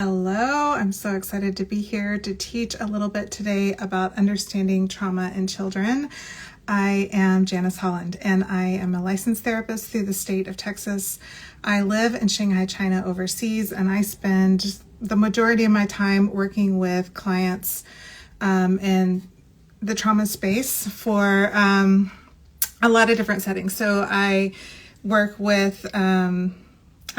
Hello, I'm so excited to be here to teach a little bit today about understanding trauma in children. I am Janice Holland, and I am a licensed therapist through the state of Texas. I live in Shanghai, China overseas, and I spend the majority of my time working with clients in the trauma space for a lot of different settings. So I work with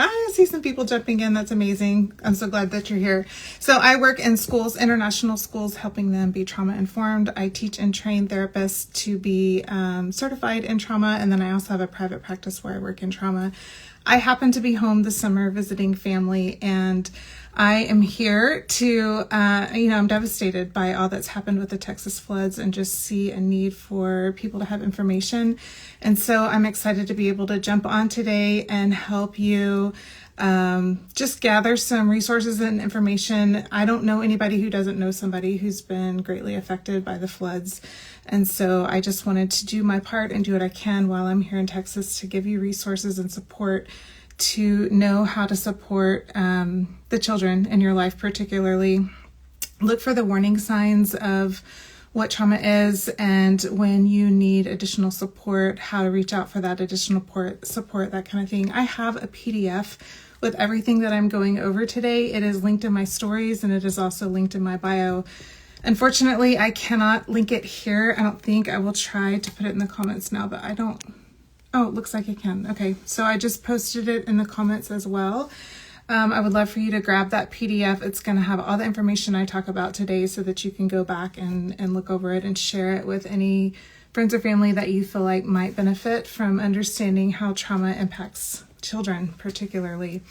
I see some people jumping in. That's amazing. I'm so glad that you're here. So I work in schools, international schools, helping them be trauma informed. I teach and train therapists to be certified in trauma. And then I also have a private practice where I work in trauma. I happen to be home this summer visiting family, and I am here to, I'm devastated by all that's happened with the Texas floods and just see a need for people to have information. And so I'm excited to be able to jump on today and help you just gather some resources and information. I don't know anybody who doesn't know somebody who's been greatly affected by the floods. And so I just wanted to do my part and do what I can while I'm here in Texas to give you resources and support to know how to support the children in your life, particularly. Look for the warning signs of what trauma is and when you need additional support, how to reach out for that additional support, that kind of thing. I have a PDF with everything that I'm going over today. It is linked in my stories, and it is also linked in my bio. Unfortunately, I cannot link it here. I don't think. I will try to put it in the comments now, but I don't. Oh, it looks like I can. Okay, so I just posted it in the comments as well. I would love for you to grab that PDF. It's going to have all the information I talk about today so that you can go back and look over it and share it with any friends or family that you feel like might benefit from understanding how trauma impacts children particularly.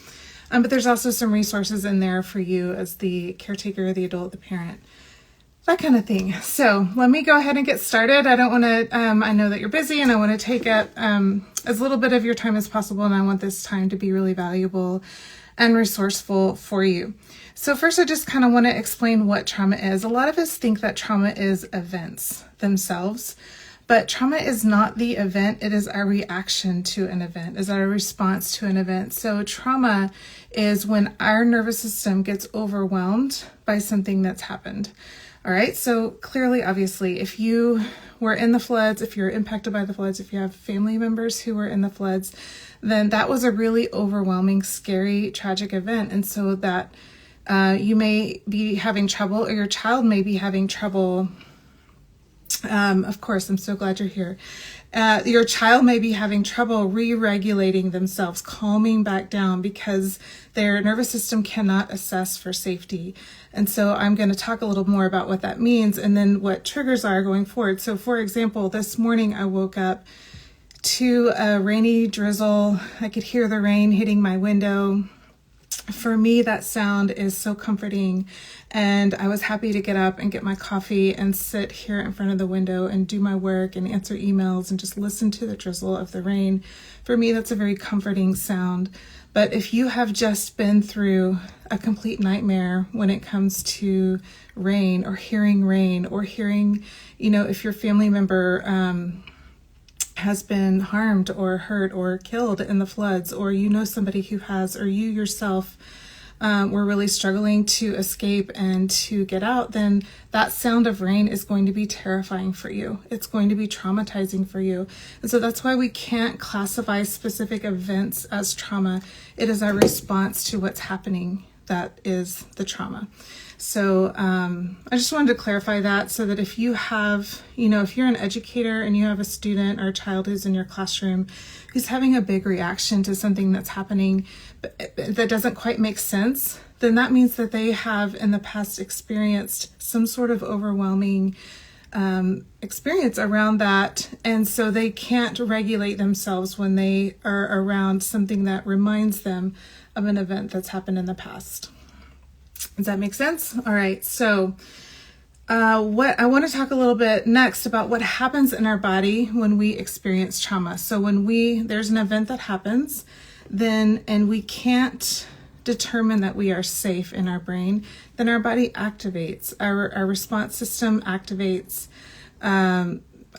But there's also some resources in there for you as the caretaker, the adult, the parent, that kind of thing. So let me go ahead and get started. I don't want to, I know that you're busy, and I want to take up as little bit of your time as possible, and I want this time to be really valuable and resourceful for you. So first, I just kind of want to explain what trauma is. A lot of us think that trauma is events themselves, but trauma is not the event. It is our reaction to an event, is our response to an event. So trauma is when our nervous system gets overwhelmed by something that's happened. All right, so clearly, obviously, if you were in the floods, if you're impacted by the floods, if you have family members who were in the floods, then that was a really overwhelming, scary, tragic event. And so that you may be having trouble, or your child may be having trouble. Of course, I'm so glad you're here. Your child may be having trouble re-regulating themselves, calming back down, because their nervous system cannot assess for safety. And so I'm going to talk a little more about what that means and then what triggers are going forward. So for example, this morning I woke up to a rainy drizzle. I could hear the rain hitting my window. For me, that sound is so comforting, and I was happy to get up and get my coffee and sit here in front of the window and do my work and answer emails and just listen to the drizzle of the rain. For me, that's a very comforting sound. But if you have just been through a complete nightmare when it comes to rain, or hearing, if your family member has been harmed or hurt or killed in the floods, or you know somebody who has, or you yourself were really struggling to escape and to get out, then that sound of rain is going to be terrifying for you. It's going to be traumatizing for you. And so that's why we can't classify specific events as trauma. It is our response to what's happening that is the trauma. So I just wanted to clarify that, so that if you have, if you're an educator and you have a student or a child who's in your classroom who's having a big reaction to something that's happening that doesn't quite make sense, then that means that they have in the past experienced some sort of overwhelming experience around that. And so they can't regulate themselves when they are around something that reminds them of an event that's happened in the past. Does that make sense? All right. So what I want to talk a little bit next about what happens in our body when we experience trauma. So when there's an event that happens, and we can't determine that we are safe in our brain, then our body activates, our response system activates.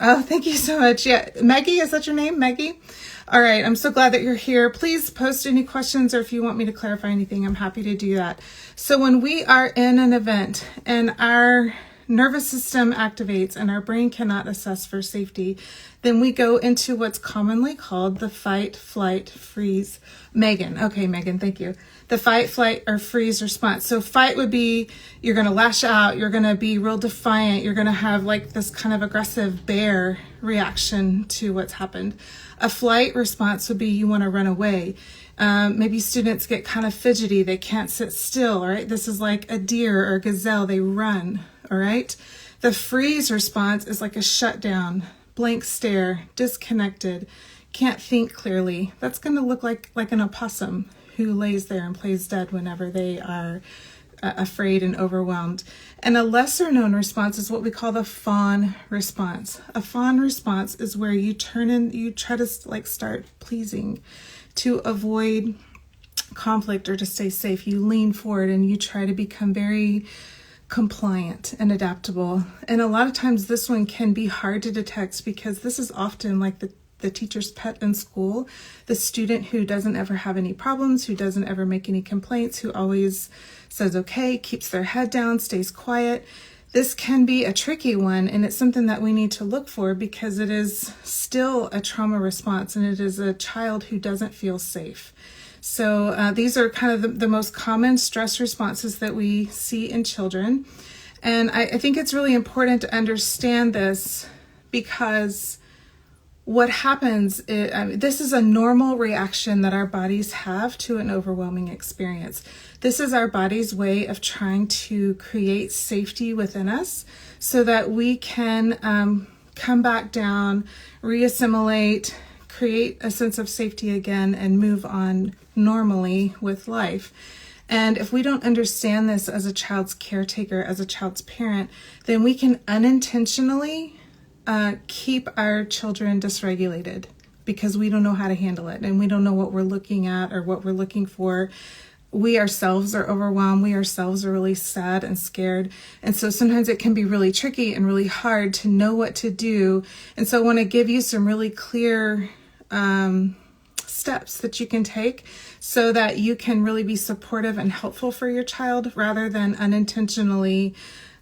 Oh, thank you so much. Yeah, Maggie, is that your name, Maggie? All right, I'm so glad that you're here. Please post any questions, or if you want me to clarify anything, I'm happy to do that. So when we are in an event and our nervous system activates and our brain cannot assess for safety, then we go into what's commonly called the fight, flight, freeze. Megan. Okay, Megan, thank you. The fight, flight, or freeze response. So fight would be you're going to lash out, you're going to be real defiant, you're going to have like this kind of aggressive bear reaction to what's happened. A flight response would be you want to run away. Maybe students get kind of fidgety, they can't sit still, all right? This is like a deer or a gazelle, they run, all right? The freeze response is like a shutdown, blank stare, disconnected, can't think clearly. That's going to look like an opossum who lays there and plays dead whenever they are afraid and overwhelmed. And a lesser known response is what we call the fawn response. A fawn response is where you you try to like start pleasing to avoid conflict or to stay safe. You lean forward and you try to become very compliant and adaptable. And a lot of times this one can be hard to detect because this is often like the teacher's pet in school, the student who doesn't ever have any problems, who doesn't ever make any complaints, who always says okay, keeps their head down, stays quiet. This can be a tricky one, and it's something that we need to look for because it is still a trauma response and it is a child who doesn't feel safe. So these are kind of the most common stress responses that we see in children. And I think it's really important to understand this because what happens is, this is a normal reaction that our bodies have to an overwhelming experience. This is our body's way of trying to create safety within us so that we can come back down, reassimilate, create a sense of safety again, and move on normally with life. And if we don't understand this as a child's caretaker, as a child's parent, then we can unintentionally keep our children dysregulated because we don't know how to handle it and we don't know what we're looking at or what we're looking for. We ourselves are overwhelmed. We ourselves are really sad and scared. And so sometimes it can be really tricky and really hard to know what to do. And so I want to give you some really clear steps that you can take so that you can really be supportive and helpful for your child rather than unintentionally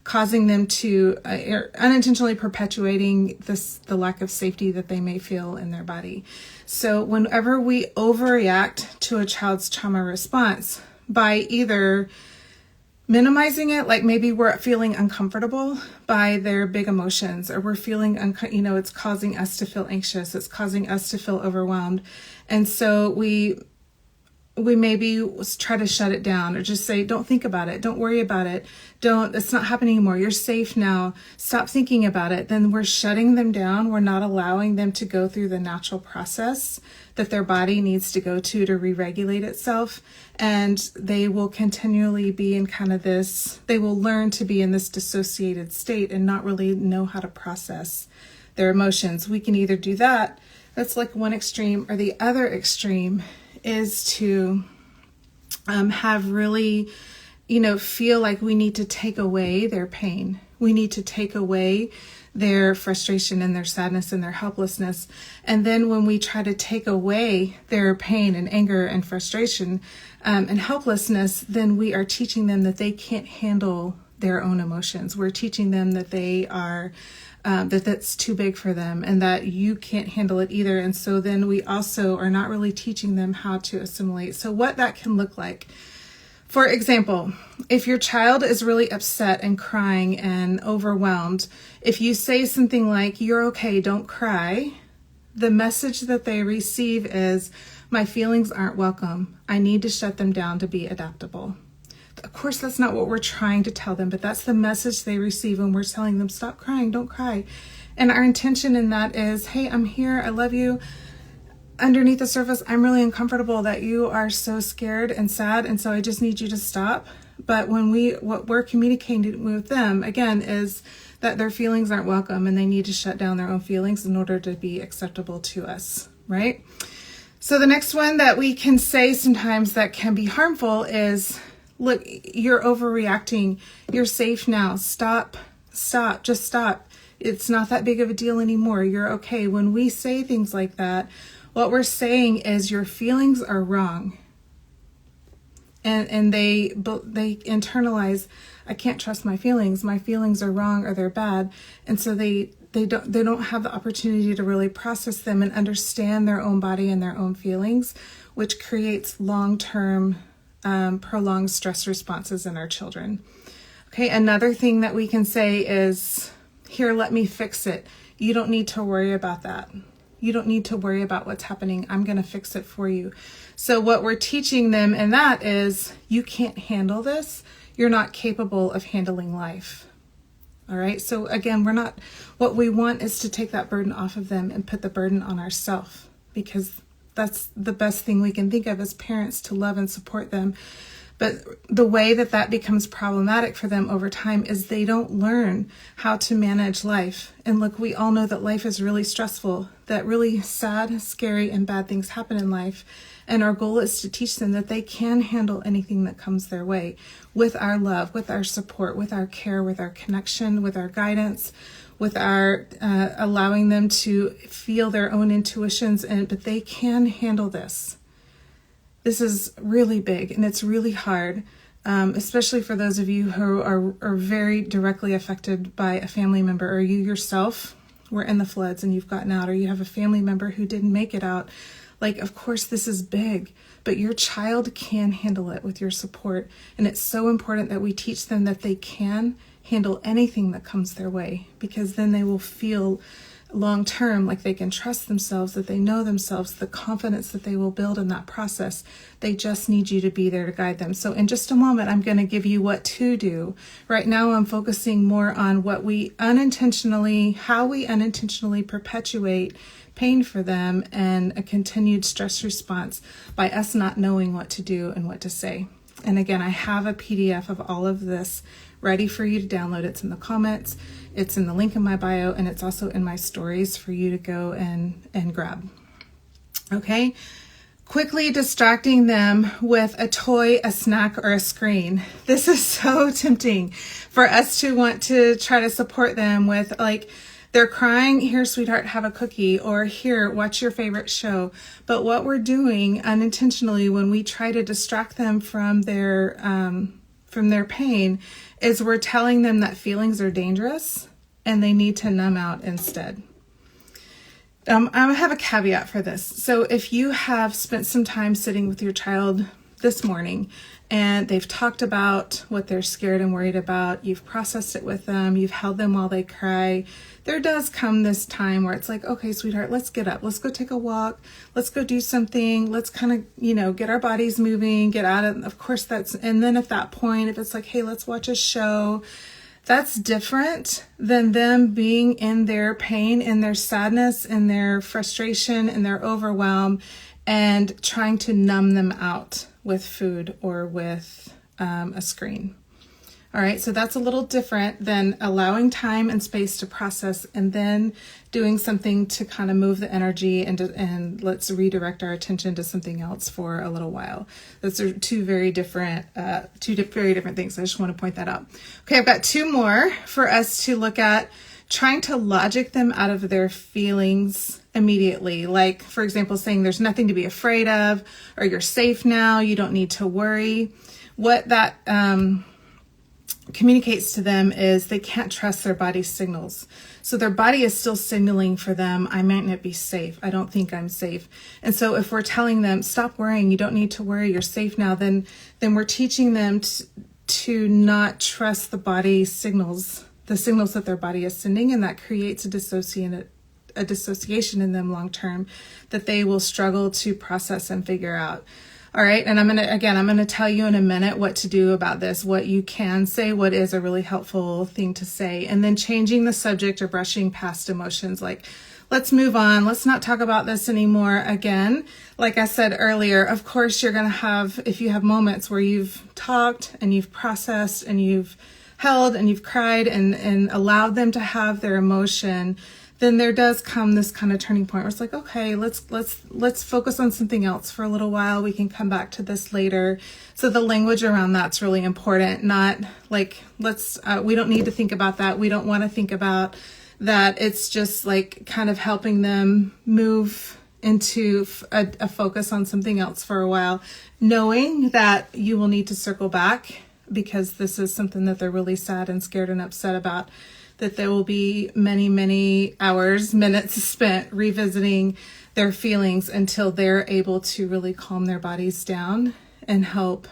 causing them to unintentionally perpetuating the lack of safety that they may feel in their body. So whenever we overreact to a child's trauma response by either minimizing it, like maybe we're feeling uncomfortable by their big emotions, or we're feeling, it's causing us to feel anxious, it's causing us to feel overwhelmed. And so we maybe try to shut it down or just say, don't think about it. Don't worry about it. It's not happening anymore. You're safe now. Stop thinking about it. Then we're shutting them down. We're not allowing them to go through the natural process that their body needs to go to re-regulate itself. And they will continually be in they will learn to be in this dissociated state and not really know how to process their emotions. We can either do that. That's like one extreme, or the other extreme is to have really, feel like we need to take away their pain. We need to take away their frustration and their sadness and their helplessness. And then when we try to take away their pain and anger and frustration and helplessness, then we are teaching them that they can't handle their own emotions. We're teaching them that they are that's too big for them and that you can't handle it either. And so then we also are not really teaching them how to assimilate. So what that can look like, for example, if your child is really upset and crying and overwhelmed, if you say something like, "You're okay, don't cry," the message that they receive is, "My feelings aren't welcome. I need to shut them down to be adaptable." Of course, that's not what we're trying to tell them, but that's the message they receive when we're telling them, stop crying, don't cry. And our intention in that is, hey, I'm here, I love you. Underneath the surface, I'm really uncomfortable that you are so scared and sad, and so I just need you to stop. But what we're communicating with them, again, is that their feelings aren't welcome and they need to shut down their own feelings in order to be acceptable to us, right? So the next one that we can say sometimes that can be harmful is, look, you're overreacting. You're safe now. Stop. Just stop. It's not that big of a deal anymore. You're okay. When we say things like that, what we're saying is your feelings are wrong. And they internalize, I can't trust my feelings. My feelings are wrong or they're bad. And so they don't have the opportunity to really process them and understand their own body and their own feelings, which creates long-term prolonged stress responses in our children. Okay, another thing that we can say is, here, let me fix it. You don't need to worry about that. You don't need to worry about what's happening. I'm going to fix it for you. So what we're teaching them in that is, you can't handle this. You're not capable of handling life. All right. So again, what we want is to take that burden off of them and put the burden on ourselves, because that's the best thing we can think of as parents, to love and support them. But the way that becomes problematic for them over time is they don't learn how to manage life. And look, we all know that life is really stressful, that really sad, scary, and bad things happen in life. And our goal is to teach them that they can handle anything that comes their way with our love, with our support, with our care, with our connection, with our guidance, with our allowing them to feel their own intuitions, but they can handle this. This is really big and it's really hard, especially for those of you who are very directly affected by a family member, or you yourself were in the floods and you've gotten out, or you have a family member who didn't make it out. Like, of course, this is big, but your child can handle it with your support. And it's so important that we teach them that they can handle anything that comes their way, because then they will feel long-term like they can trust themselves, that they know themselves, the confidence that they will build in that process. They just need you to be there to guide them. So in just a moment, I'm going to give you what to do. Right now, I'm focusing more on how we unintentionally perpetuate pain for them and a continued stress response by us not knowing what to do and what to say. And again, I have a PDF of all of this ready for you to download. It's in the comments, it's in the link in my bio, and it's also in my stories for you to go and grab. Okay, quickly distracting them with a toy, a snack, or a screen. This is so tempting for us to want to try to support them with, like, they're crying, here, sweetheart, have a cookie, or here, watch your favorite show. But what we're doing unintentionally when we try to distract them from their pain is we're telling them that feelings are dangerous and they need to numb out instead. I have a caveat for this. So if you have spent some time sitting with your child this morning and they've talked about what they're scared and worried about, you've processed it with them, you've held them while they cry, there does come this time where it's like, okay, sweetheart, let's get up. Let's go take a walk. Let's go do something. Let's kind of, get our bodies moving, get out of course and then at that point, if it's like, hey, let's watch a show, that's different than them being in their pain, in their sadness, in their frustration, in their overwhelm, and trying to numb them out with food or with a screen. All right, so that's a little different than allowing time and space to process and then doing something to kind of move the energy and let's redirect our attention to something else for a little while. Those are two very different things. I just want to point that out. Okay, I've got two more for us to look at. Trying to logic them out of their feelings immediately. Like, for example, saying there's nothing to be afraid of, or you're safe now, you don't need to worry. What that communicates to them is they can't trust their body's signals. So their body is still signaling for them, I might not be safe. I don't think I'm safe. And so if we're telling them, stop worrying, you don't need to worry, you're safe now, then we're teaching them to not trust the body's signals, the signals that their body is sending, and that creates a dissociation in them long term that they will struggle to process and figure out. All right, and I'm going to tell you in a minute what to do about this, what you can say, what is a really helpful thing to say, and then changing the subject or brushing past emotions, like, let's move on, let's not talk about this anymore. Again, like I said earlier, of course you're going to have, if you have moments where you've talked and you've processed and you've held and you've cried and allowed them to have their emotion, then there does come this kind of turning point where it's like, okay, let's focus on something else for a little while. We can come back to this later. So the language around that's really important. Not like, we don't need to think about that. We don't want to think about that it's just like kind of helping them move into a focus on something else for a while, knowing that you will need to circle back because this is something that they're really sad and scared and upset about, that there will be many, many hours, minutes spent revisiting their feelings until they're able to really calm their bodies down and help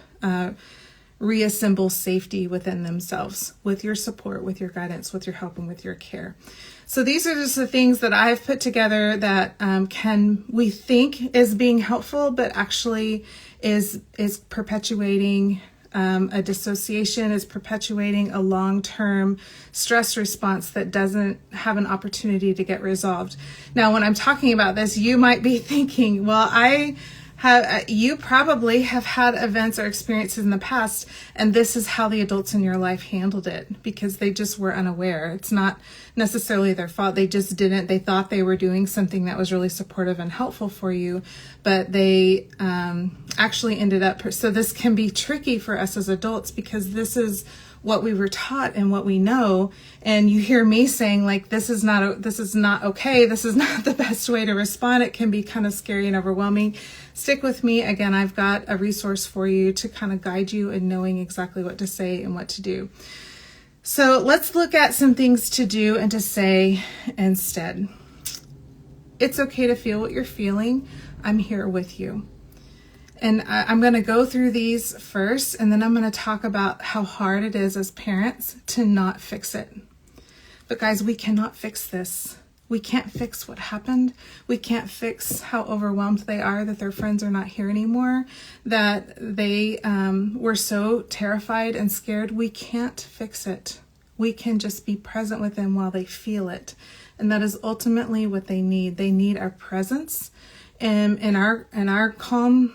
reassemble safety within themselves with your support, with your guidance, with your help, and with your care. So these are just the things that I've put together that we think is being helpful, but actually is perpetuating a dissociation, is perpetuating a long-term stress response that doesn't have an opportunity to get resolved. Now, when I'm talking about this, you might be thinking, well, you probably have had events or experiences in the past, and this is how the adults in your life handled it because they just were unaware. It's not necessarily their fault. They just didn't. They thought they were doing something that was really supportive and helpful for you, but they actually ended up. So this can be tricky for us as adults because this is what we were taught and what we know. And you hear me saying like, this is not okay. This is not the best way to respond. It can be kind of scary and overwhelming. Stick with me. Again, I've got a resource for you to kind of guide you in knowing exactly what to say and what to do. So let's look at some things to do and to say instead. It's okay to feel what you're feeling. I'm here with you. And I'm going to go through these first, and then I'm going to talk about how hard it is as parents to not fix it. But guys, we cannot fix this. We can't fix what happened. We can't fix how overwhelmed they are that their friends are not here anymore, that they were so terrified and scared. We can't fix it. We can just be present with them while they feel it. And that is ultimately what they need. They need our presence and our calm,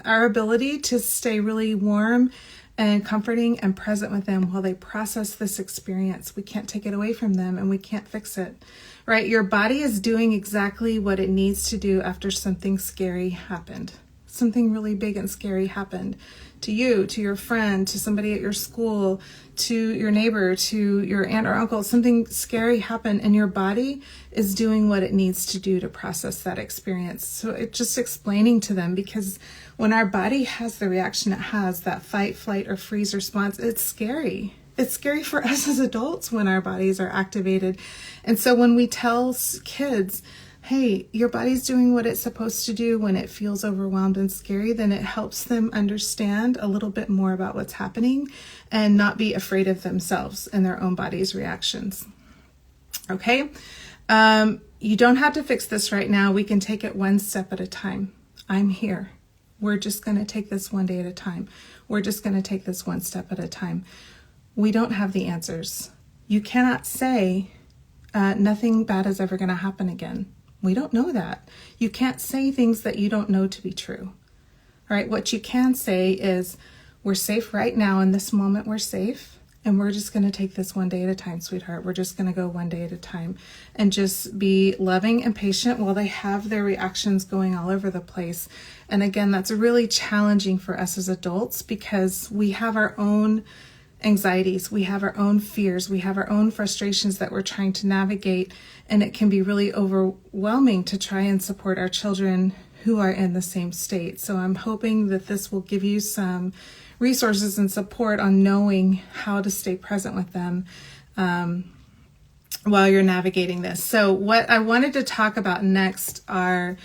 our ability to stay really warm and comforting and present with them while they process this experience. We can't take it away from them and we can't fix it, right? Your body is doing exactly what it needs to do after something scary happened. Something really big and scary happened to you, to your friend, to somebody at your school, to your neighbor, to your aunt or uncle. Something scary happened and your body is doing what it needs to do to process that experience. So it's just explaining to them, because when our body has the reaction it has, that fight, flight, or freeze response, it's scary. It's scary for us as adults when our bodies are activated. And so when we tell kids, hey, your body's doing what it's supposed to do when it feels overwhelmed and scary, then it helps them understand a little bit more about what's happening and not be afraid of themselves and their own body's reactions. Okay? You don't have to fix this right now. We can take it one step at a time. I'm here. We're just going to take this one day at a time. We're just going to take this one step at a time. We don't have the answers. You cannot say nothing bad is ever going to happen again. We don't know that. You can't say things that you don't know to be true. All right, what you can say is, we're safe right now in this moment, we're safe, and we're just going to take this one day at a time, sweetheart. We're just going to go one day at a time and just be loving and patient while they have their reactions going all over the place. And again, that's really challenging for us as adults because we have our own anxieties, we have our own fears, we have our own frustrations that we're trying to navigate, and it can be really overwhelming to try and support our children who are in the same state. So I'm hoping that this will give you some resources and support on knowing how to stay present with them while you're navigating this. So what I wanted to talk about next are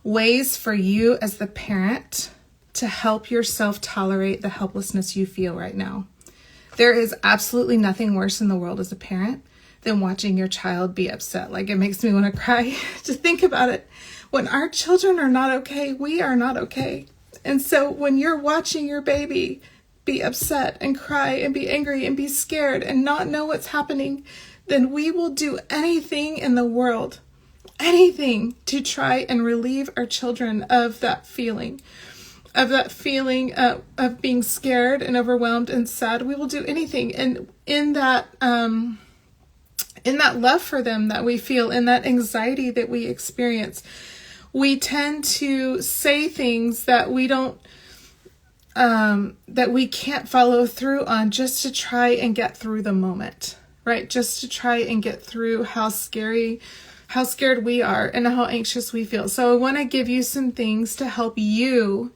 ways for you as the parent to help yourself tolerate the helplessness you feel right now. There is absolutely nothing worse in the world as a parent than watching your child be upset. Like, it makes me want to cry to think about it. When our children are not okay, we are not okay. And so when you're watching your baby be upset and cry and be angry and be scared and not know what's happening, then we will do anything in the world, anything to try and relieve our children of that feeling. Of being scared and overwhelmed and sad. We will do anything. And in that love for them that we feel, in that anxiety that we experience, we tend to say things that we don't, that we can't follow through on just to try and get through the moment. right? Just to try and get through how scared we are and how anxious we feel. So I want to give you some things to help you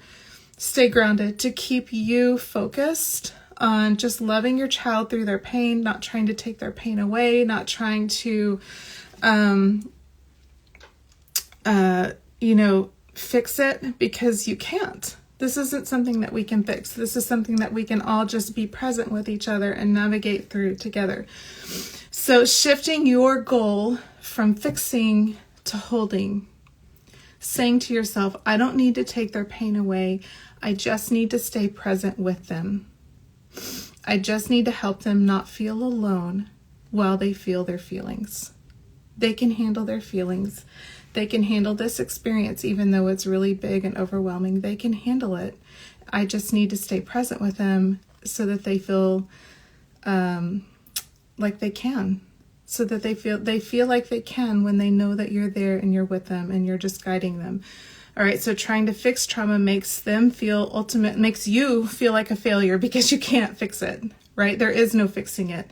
stay grounded, to keep you focused on just loving your child through their pain, not trying to take their pain away, not trying to, fix it, because you can't. This isn't something that we can fix. This is something that we can all just be present with each other and navigate through together. So shifting your goal from fixing to holding, saying to yourself, I don't need to take their pain away. I just need to stay present with them. I just need to help them not feel alone while they feel their feelings. They can handle their feelings. They can handle this experience, even though it's really big and overwhelming. They can handle it. I just need to stay present with them so that they feel like they can. So that they feel like they can when they know that you're there and you're with them and you're just guiding them. All right, so trying to fix trauma makes you feel like a failure because you can't fix it, right? There is no fixing it.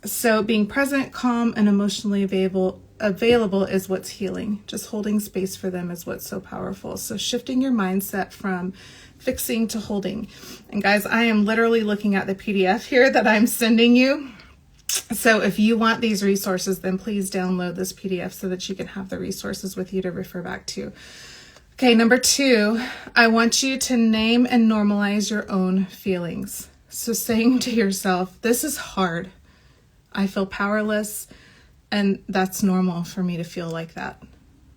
So being present, calm, and emotionally available is what's healing. Just holding space for them is what's so powerful. So shifting your mindset from fixing to holding. And guys, I am literally looking at the PDF here that I'm sending you. So if you want these resources, then please download this PDF so that you can have the resources with you to refer back to. Okay, number 2, I want you to name and normalize your own feelings. So saying to yourself, this is hard. I feel powerless, and that's normal for me to feel like that.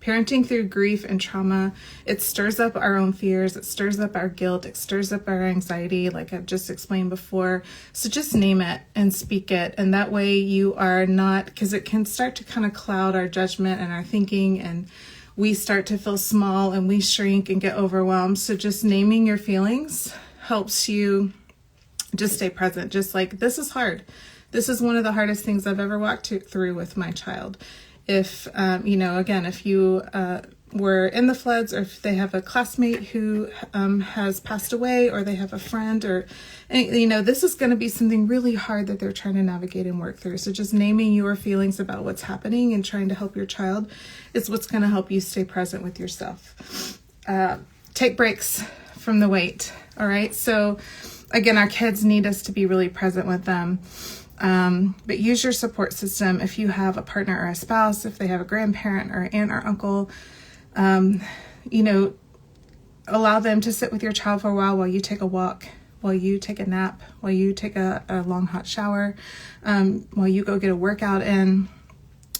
Parenting through grief and trauma, it stirs up our own fears, it stirs up our guilt, it stirs up our anxiety, like I've just explained before. So just name it and speak it, and that way you are not, because it can start to kind of cloud our judgment and our thinking, and we start to feel small and we shrink and get overwhelmed. So just naming your feelings helps you just stay present. Just like, this is hard. This is one of the hardest things I've ever walked through with my child. If, if you were in the floods, or if they have a classmate who has passed away, or they have a friend, or, this is going to be something really hard that they're trying to navigate and work through. So just naming your feelings about what's happening and trying to help your child is what's going to help you stay present with yourself. Take breaks from the weight. All right. So again, our kids need us to be really present with them. But use your support system. If you have a partner or a spouse, if they have a grandparent or aunt or uncle, allow them to sit with your child for a while you take a walk, while you take a nap, while you take a long hot shower, while you go get a workout in,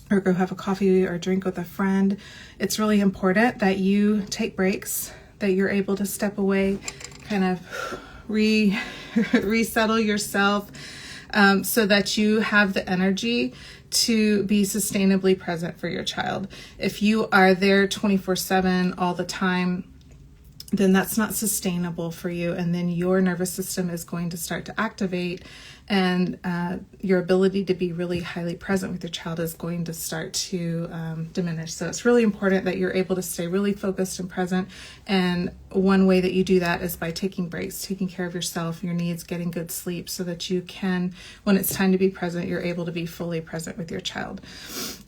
or go have a coffee or drink with a friend. It's really important that you take breaks, that you're able to step away, kind of resettle yourself, so that you have the energy to be sustainably present for your child. If you are there 24/7 all the time, then that's not sustainable for you. And then your nervous system is going to start to activate, and your ability to be really highly present with your child is going to start to diminish. So it's really important that you're able to stay really focused and present. And one way that you do that is by taking breaks, taking care of yourself, your needs, getting good sleep, so that you can, when it's time to be present, you're able to be fully present with your child.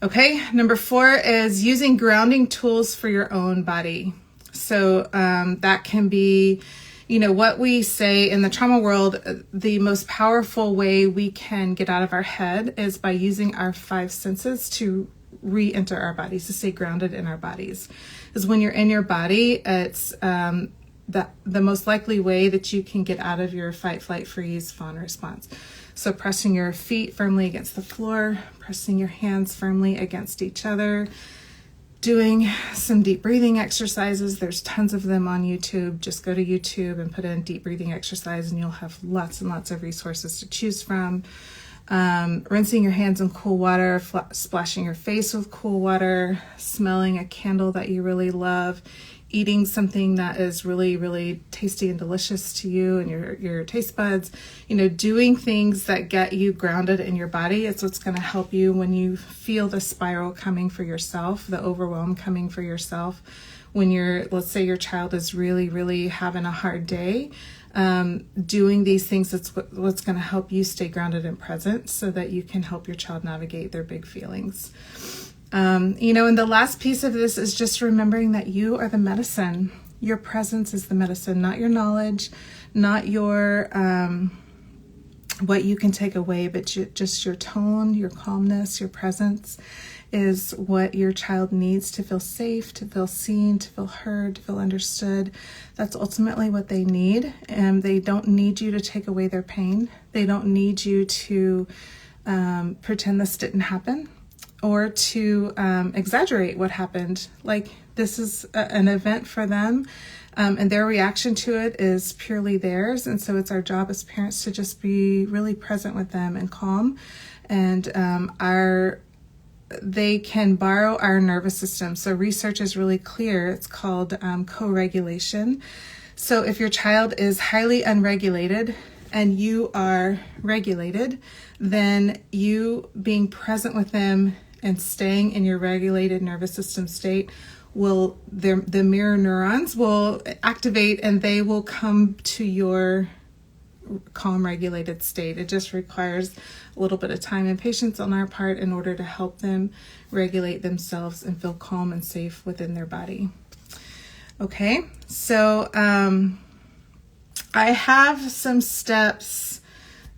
Okay, number 4 is using grounding tools for your own body. So that can be, what we say in the trauma world, the most powerful way we can get out of our head is by using our 5 senses to re-enter our bodies, to stay grounded in our bodies. Because when you're in your body, it's the most likely way that you can get out of your fight, flight, freeze, fawn response. So pressing your feet firmly against the floor, pressing your hands firmly against each other, doing some deep breathing exercises. There's tons of them on YouTube. Just go to YouTube and put in deep breathing exercise, and you'll have lots and lots of resources to choose from. Rinsing your hands in cool water, splashing your face with cool water, smelling a candle that you really love, eating something that is really, really tasty and delicious to you and your taste buds, doing things that get you grounded in your body. It's what's going to help you when you feel the spiral coming for yourself, the overwhelm coming for yourself. When let's say your child is really, really having a hard day, doing these things, that's what's going to help you stay grounded and present so that you can help your child navigate their big feelings. And the last piece of this is just remembering that you are the medicine. Your presence is the medicine, not your knowledge, not your what you can take away, but just your tone, your calmness, your presence is what your child needs to feel safe, to feel seen, to feel heard, to feel understood. That's ultimately what they need. And they don't need you to take away their pain. They don't need you to pretend this didn't happen or to exaggerate what happened. Like, this is an event for them. And their reaction to it is purely theirs. And so it's our job as parents to just be really present with them and calm. And they can borrow our nervous system. So research is really clear. It's called co-regulation. So if your child is highly unregulated and you are regulated, then you being present with them and staying in your regulated nervous system state the mirror neurons will activate and they will come to your calm, regulated state. It just requires a little bit of time and patience on our part in order to help them regulate themselves and feel calm and safe within their body. Okay, so I have some steps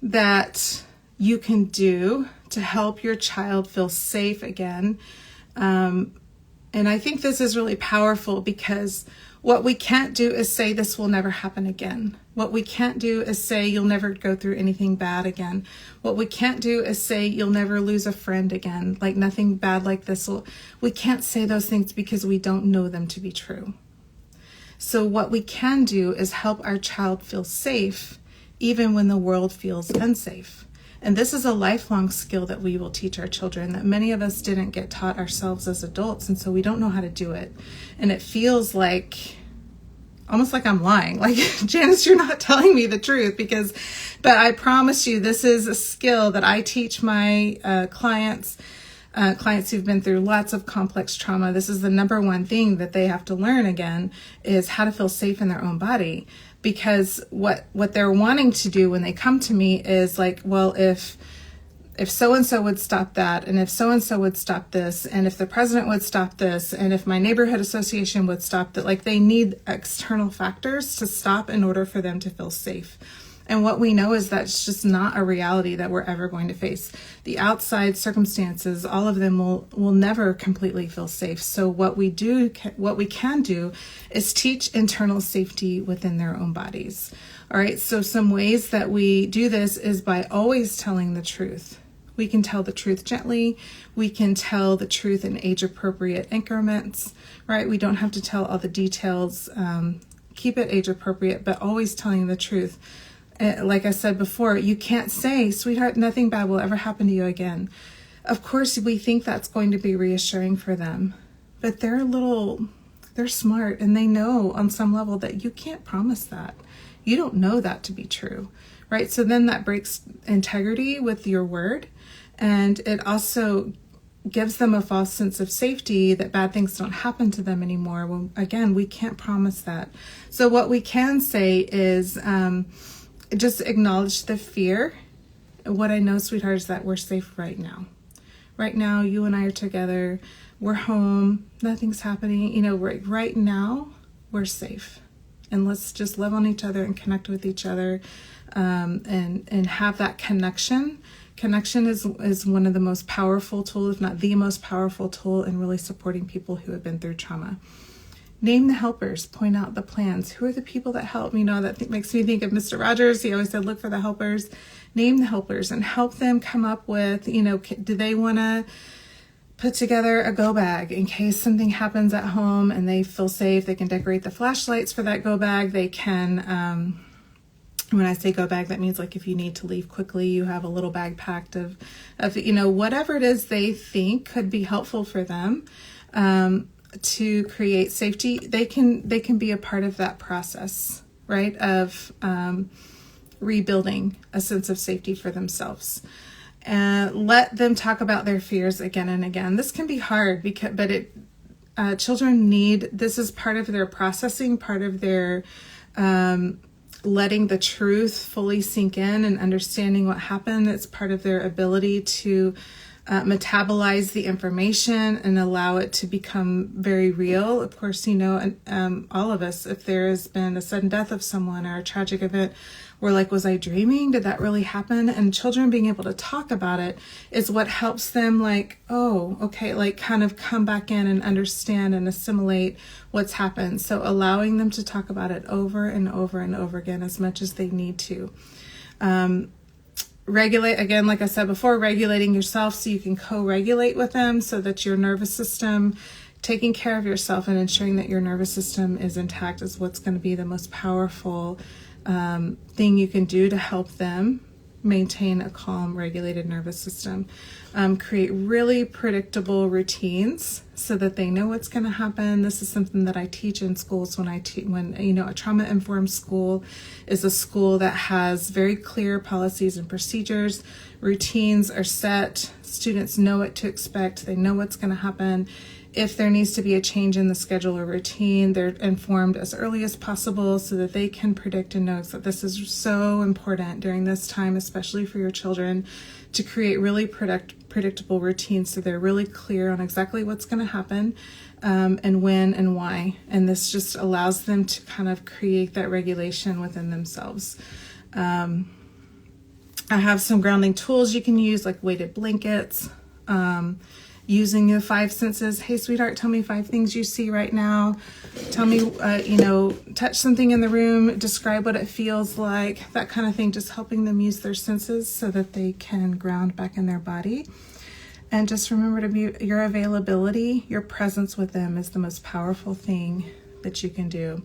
that you can do to help your child feel safe again. And I think this is really powerful because what we can't do is say this will never happen again. What we can't do is say you'll never go through anything bad again. What we can't do is say you'll never lose a friend again. Like, nothing bad like this we can't say those things because we don't know them to be true. So what we can do is help our child feel safe even when the world feels unsafe. And this is a lifelong skill that we will teach our children that many of us didn't get taught ourselves as adults. And so we don't know how to do it. And it feels like, almost like I'm lying. Like, Janice, you're not telling me the truth but I promise you, this is a skill that I teach my clients who've been through lots of complex trauma. This is the number one thing that they have to learn again, is how to feel safe in their own body. Because what they're wanting to do when they come to me is like, well, if so-and-so would stop that, and if so-and-so would stop this, and if the president would stop this, and if my neighborhood association would stop that, like, they need external factors to stop in order for them to feel safe. And what we know is that's just not a reality that we're ever going to face. The outside circumstances, all of them will never completely feel safe. So what we can do is teach internal safety within their own bodies. All right. So some ways that we do this is by always telling the truth. We can tell the truth gently. We can tell the truth in age-appropriate increments, right? We don't have to tell all the details. Keep it age-appropriate, but always telling the truth. Like I said before, you can't say, sweetheart, nothing bad will ever happen to you again. Of course, we think that's going to be reassuring for them, but they're smart, and they know on some level that you can't promise that. You don't know that to be true, right? So then that breaks integrity with your word, and it also gives them a false sense of safety that bad things don't happen to them anymore. Well, again, we can't promise that. So what we can say is, just acknowledge the fear. What I know, sweetheart, is that we're safe right now. Right now, you and I are together. We're home. Nothing's happening. Right now, we're safe. And let's just love on each other and connect with each other, and have that connection. Connection is one of the most powerful tools, if not the most powerful tool, in really supporting people who have been through trauma. Name the helpers, point out the plans. Who are the people that help? That makes me think of Mr. Rogers. He always said, look for the helpers. Name the helpers and help them come up with, do they want to put together a go bag in case something happens at home and they feel safe? They can decorate the flashlights for that go bag. They can, when I say go bag, that means like if you need to leave quickly, you have a little bag packed of whatever it is they think could be helpful for them. To create safety, they can be a part of that process, right? Of rebuilding a sense of safety for themselves, and let them talk about their fears again and again. This can be hard children need, this is part of their processing, part of their letting the truth fully sink in and understanding what happened. It's part of their ability to metabolize the information and allow it to become very real. Of course, all of us, if there has been a sudden death of someone or a tragic event, we're like, was I dreaming? Did that really happen? And children being able to talk about it is what helps them kind of come back in and understand and assimilate what's happened. So allowing them to talk about it over and over and over again as much as they need to. Regulate, again, like I said before, regulating yourself so you can co-regulate with them so that your nervous system, taking care of yourself and ensuring that your nervous system is intact is what's going to be the most powerful thing you can do to help them maintain a calm, regulated nervous system. Create really predictable routines so that they know what's going to happen. This is something that I teach in schools when a trauma-informed school is a school that has very clear policies and procedures. Routines are set. Students know what to expect. They know what's going to happen. If there needs to be a change in the schedule or routine, they're informed as early as possible so that they can predict and know that this is so important during this time, especially for your children, to create really predictable routines so they're really clear on exactly what's going to happen and when and why. And this just allows them to kind of create that regulation within themselves. I have some grounding tools you can use, like weighted blankets, using the 5 senses. Hey, sweetheart, tell me 5 things you see right now. Tell me, touch something in the room, describe what it feels like, that kind of thing, just helping them use their senses so that they can ground back in their body. And just remember to be your availability, your presence with them is the most powerful thing that you can do.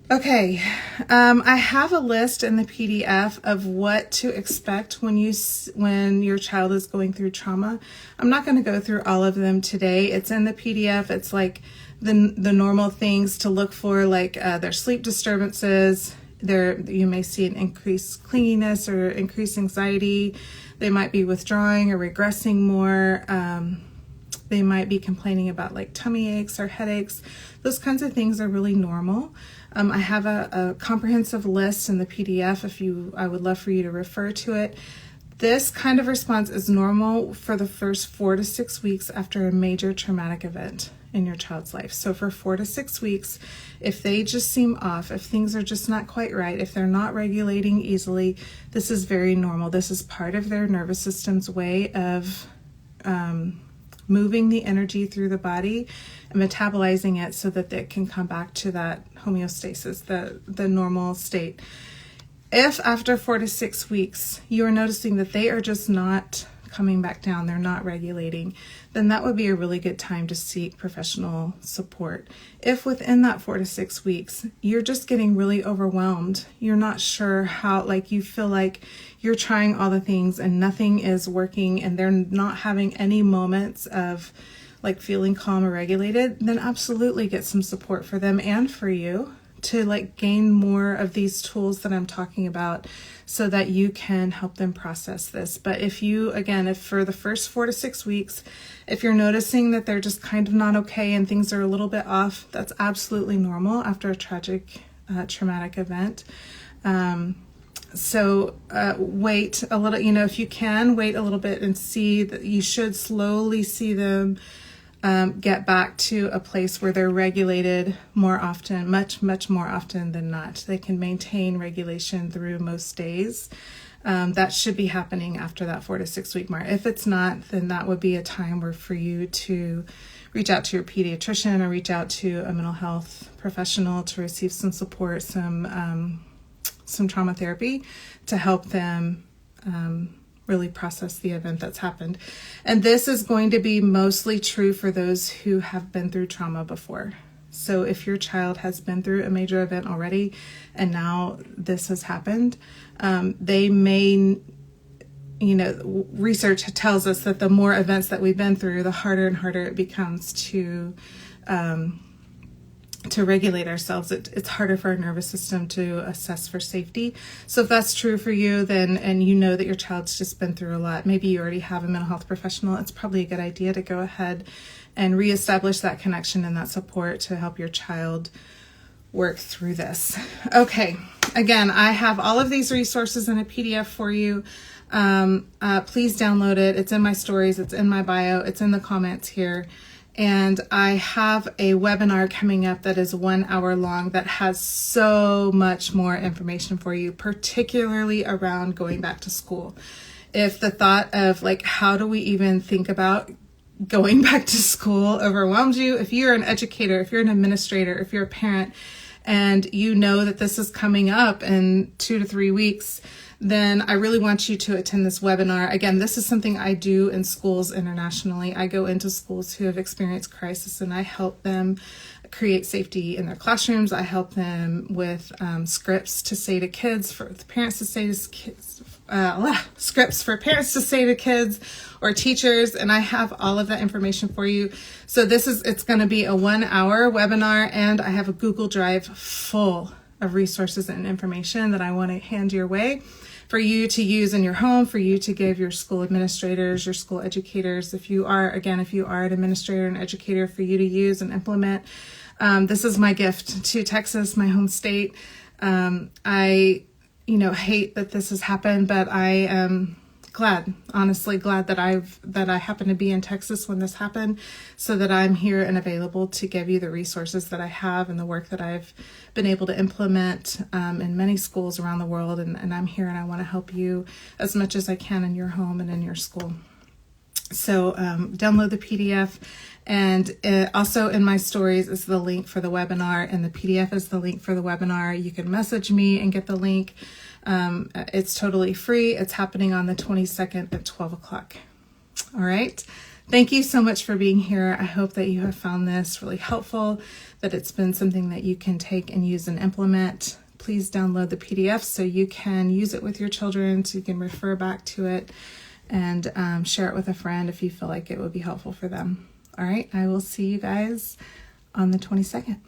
Okay, I have a list in the PDF of what to expect when your child is going through trauma. I'm not going to go through all of them today. It's in the PDF. It's like the normal things to look for, like their sleep disturbances. You may see an increased clinginess or increased anxiety. They might be withdrawing or regressing more. They might be complaining about like tummy aches or headaches. Those kinds of things are really normal. I have a comprehensive list in the PDF I would love for you to refer to it. This kind of response is normal for the first 4 to 6 weeks after a major traumatic event in your child's life. So for 4 to 6 weeks, if they just seem off, if things are just not quite right, if they're not regulating easily, this is very normal. This is part of their nervous system's way of moving the energy through the body and metabolizing it so that it can come back to that homeostasis, the normal state. If after 4 to 6 weeks you are noticing that they are just not coming back down, they're not regulating, then that would be a really good time to seek professional support. If within that 4 to 6 weeks you're just getting really overwhelmed, you're not sure how, you feel like you're trying all the things and nothing is working and they're not having any moments of feeling calm or regulated, then absolutely get some support for them and for you to gain more of these tools that I'm talking about so that you can help them process this. But if for the first 4 to 6 weeks, if you're noticing that they're just kind of not okay and things are a little bit off, that's absolutely normal after a tragic, traumatic event. So wait a little, if you can, wait a little bit and see that you should slowly see them get back to a place where they're regulated more often, much, much more often than not. They can maintain regulation through most days. That should be happening after that 4 to 6 week mark. If it's not, then that would be a time where for you to reach out to your pediatrician or reach out to a mental health professional to receive some support, some trauma therapy to help them really process the event that's happened. And this is going to be mostly true for those who have been through trauma before. So if your child has been through a major event already and now this has happened, they may, research tells us that the more events that we've been through, the harder and harder it becomes to regulate ourselves. It's harder for our nervous system to assess for safety. So if that's true for you, then, and you know that your child's just been through a lot, maybe you already have a mental health professional, it's probably a good idea to go ahead and reestablish that connection and that support to help your child work through this. Okay. again, I have all of these resources in a PDF for you. Please download it. It's in my stories. It's in my bio. It's in the comments here. And I have a webinar coming up that is 1 hour long that has so much more information for you, particularly around going back to school. If the thought of like, how do we even think about going back to school overwhelms you, if you're an educator, if you're an administrator, if you're a parent, and you know that this is coming up in 2 to 3 weeks, then I really want you to attend this webinar. Again, this is something I do in schools internationally. I go into schools who have experienced crisis and I help them create safety in their classrooms. I help them with scripts to say to kids, for the parents to say to kids, scripts for parents to say to kids or teachers, and I have all of that information for you. So it's going to be a 1 hour webinar, and I have a Google Drive full of resources and information that I want to hand your way for you to use in your home, for you to give your school administrators, your school educators, if you are an administrator and educator, for you to use and implement. This is my gift to Texas, my home state. I hate that this has happened, but I am honestly glad that I happened to be in Texas when this happened, so that I'm here and available to give you the resources that I have and the work that I've been able to implement in many schools around the world. And I'm here and I want to help you as much as I can in your home and in your school. So download the PDF, and also in my stories is the link for the webinar, and the PDF is the link for the webinar. You can message me and get the link. It's totally free. It's happening on the 22nd at 12 o'clock. All right. Thank you so much for being here. I hope that you have found this really helpful, that it's been something that you can take and use and implement. Please download the PDF so you can use it with your children, so you can refer back to it and share it with a friend if you feel like it would be helpful for them. All right. I will see you guys on the 22nd.